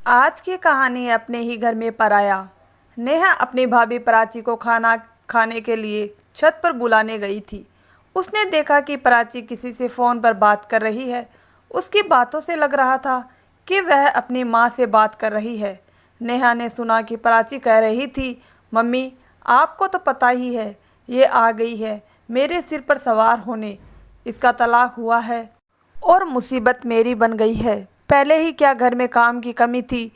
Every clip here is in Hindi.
आज की कहानी अपने ही घर में पराया। नेहा अपनी भाभी प्राची को खाना खाने के लिए छत पर बुलाने गई थी। उसने देखा कि प्राची किसी से फ़ोन पर बात कर रही है। उसकी बातों से लग रहा था कि वह अपनी माँ से बात कर रही है। नेहा ने सुना कि प्राची कह रही थी, मम्मी आपको तो पता ही है, ये आ गई है मेरे सिर पर सवार होने। इसका तलाक हुआ है और मुसीबत मेरी बन गई है। पहले ही क्या घर में काम की कमी थी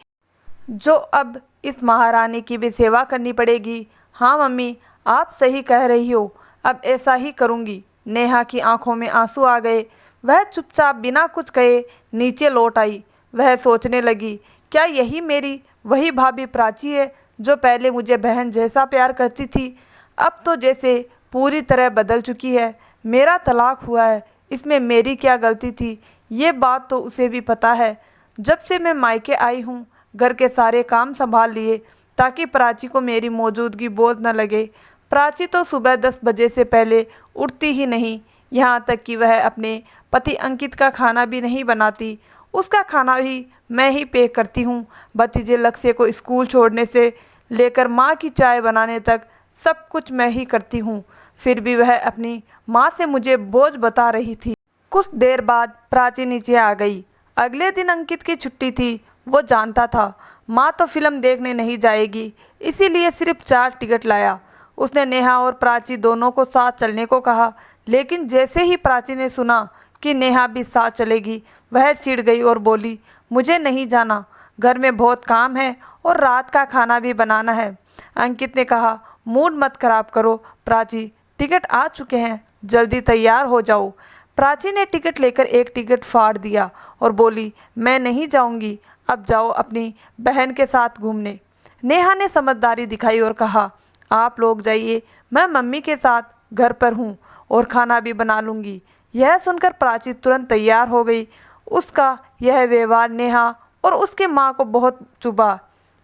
जो अब इस महारानी की भी सेवा करनी पड़ेगी। हाँ मम्मी आप सही कह रही हो, अब ऐसा ही करूँगी। नेहा की आंखों में आंसू आ गए। वह चुपचाप बिना कुछ कहे नीचे लौट आई। वह सोचने लगी, क्या यही मेरी वही भाभी प्राची है जो पहले मुझे बहन जैसा प्यार करती थी, अब तो जैसे पूरी तरह बदल चुकी है। मेरा तलाक हुआ है, इसमें मेरी क्या गलती थी, ये बात तो उसे भी पता है। जब से मैं मायके आई हूँ घर के सारे काम संभाल लिए ताकि प्राची को मेरी मौजूदगी बोझ न लगे। प्राची तो सुबह 10 बजे से पहले उठती ही नहीं, यहाँ तक कि वह अपने पति अंकित का खाना भी नहीं बनाती। उसका खाना भी मैं ही पैक करती हूँ। भतीजे लक्ष्य को स्कूल छोड़ने से लेकर माँ की चाय बनाने तक सब कुछ मैं ही करती हूँ। फिर भी वह अपनी माँ से मुझे बोझ बता रही थी। कुछ देर बाद प्राची नीचे आ गई। अगले दिन अंकित की छुट्टी थी। वो जानता था माँ तो फिल्म देखने नहीं जाएगी, इसीलिए सिर्फ 4 टिकट लाया। उसने नेहा और प्राची दोनों को साथ चलने को कहा, लेकिन जैसे ही प्राची ने सुना कि नेहा भी साथ चलेगी, वह चिढ़ गई और बोली, मुझे नहीं जाना, घर में बहुत काम है और रात का खाना भी बनाना है। अंकित ने कहा, मूड मत खराब करो प्राची, टिकट आ चुके हैं, जल्दी तैयार हो जाओ। प्राची ने टिकट लेकर एक टिकट फाड़ दिया और बोली, मैं नहीं जाऊंगी, अब जाओ अपनी बहन के साथ घूमने। नेहा ने समझदारी दिखाई और कहा, आप लोग जाइए, मैं मम्मी के साथ घर पर हूँ और खाना भी बना लूँगी। यह सुनकर प्राची तुरंत तैयार हो गई। उसका यह व्यवहार नेहा और उसके माँ को बहुत चुभा।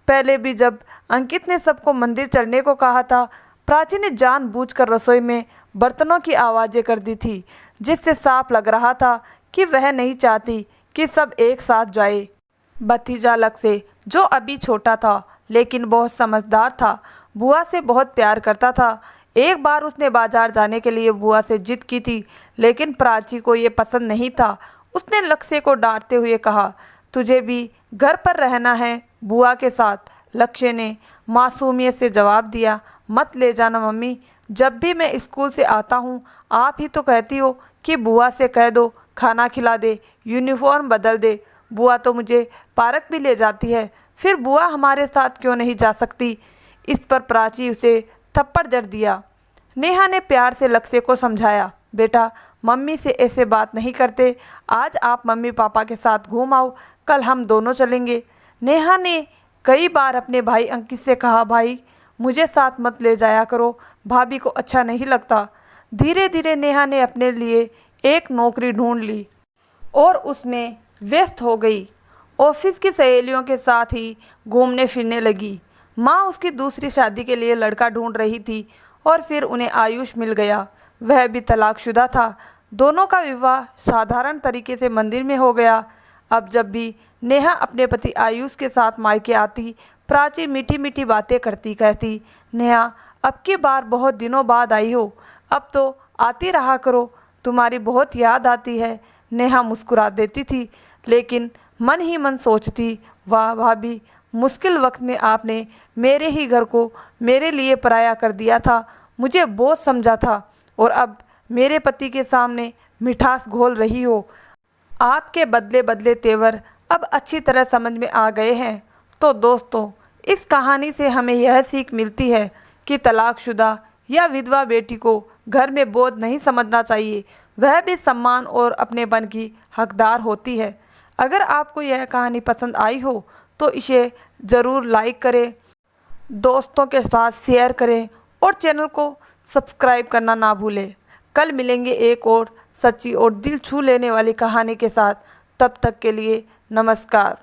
पहले भी जब अंकित ने सबको मंदिर चलने को कहा था, प्राची ने जानबूझकर रसोई में बर्तनों की आवाज़ें कर दी थी, जिससे साफ लग रहा था कि वह नहीं चाहती कि सब एक साथ जाए। भतीजा लक्ष्य जो अभी छोटा था लेकिन बहुत समझदार था, बुआ से बहुत प्यार करता था। एक बार उसने बाजार जाने के लिए बुआ से जिद की थी, लेकिन प्राची को ये पसंद नहीं था। उसने लक्ष्य को डांटते हुए कहा, तुझे भी घर पर रहना है बुआ के साथ। लक्ष्य ने मासूमियत से जवाब दिया, मत ले जाना मम्मी, जब भी मैं स्कूल से आता हूँ आप ही तो कहती हो कि बुआ से कह दो खाना खिला दे, यूनिफॉर्म बदल दे। बुआ तो मुझे पार्क भी ले जाती है, फिर बुआ हमारे साथ क्यों नहीं जा सकती। इस पर प्राची उसे थप्पड़ जड़ दिया। नेहा ने प्यार से लक्ष्य को समझाया, बेटा मम्मी से ऐसे बात नहीं करते, आज आप मम्मी पापा के साथ घूम आओ, कल हम दोनों चलेंगे। नेहा ने कई बार अपने भाई अंकित से कहा, भाई मुझे साथ मत ले जाया करो, भाभी को अच्छा नहीं लगता। धीरे धीरे नेहा ने अपने लिए एक नौकरी ढूंढ ली और उसमें व्यस्त हो गई। ऑफिस की सहेलियों के साथ ही घूमने फिरने लगी। माँ उसकी दूसरी शादी के लिए लड़का ढूंढ रही थी और फिर उन्हें आयुष मिल गया। वह भी तलाकशुदा था। दोनों का विवाह साधारण तरीके से मंदिर में हो गया। अब जब भी नेहा अपने पति आयुष के साथ मायके आती, प्राची मीठी मीठी बातें करती कहती, नेहा अब की बार बहुत दिनों बाद आई हो, अब तो आती रहा करो, तुम्हारी बहुत याद आती है। नेहा मुस्कुरा देती थी, लेकिन मन ही मन सोचती, वाह भाभी, मुश्किल वक्त में आपने मेरे ही घर को मेरे लिए पराया कर दिया था, मुझे बोझ समझा था और अब मेरे पति के सामने मिठास घोल रही हो। आपके बदले बदले तेवर अब अच्छी तरह समझ में आ गए हैं। तो दोस्तों, इस कहानी से हमें यह सीख मिलती है कि तलाकशुदा या विधवा बेटी को घर में बोझ नहीं समझना चाहिए, वह भी सम्मान और अपनेपन की हकदार होती है। अगर आपको यह कहानी पसंद आई हो तो इसे ज़रूर लाइक करें, दोस्तों के साथ शेयर करें और चैनल को सब्सक्राइब करना ना भूलें। कल मिलेंगे एक और सच्ची और दिल छू लेने वाली कहानी के साथ। तब तक के लिए नमस्कार।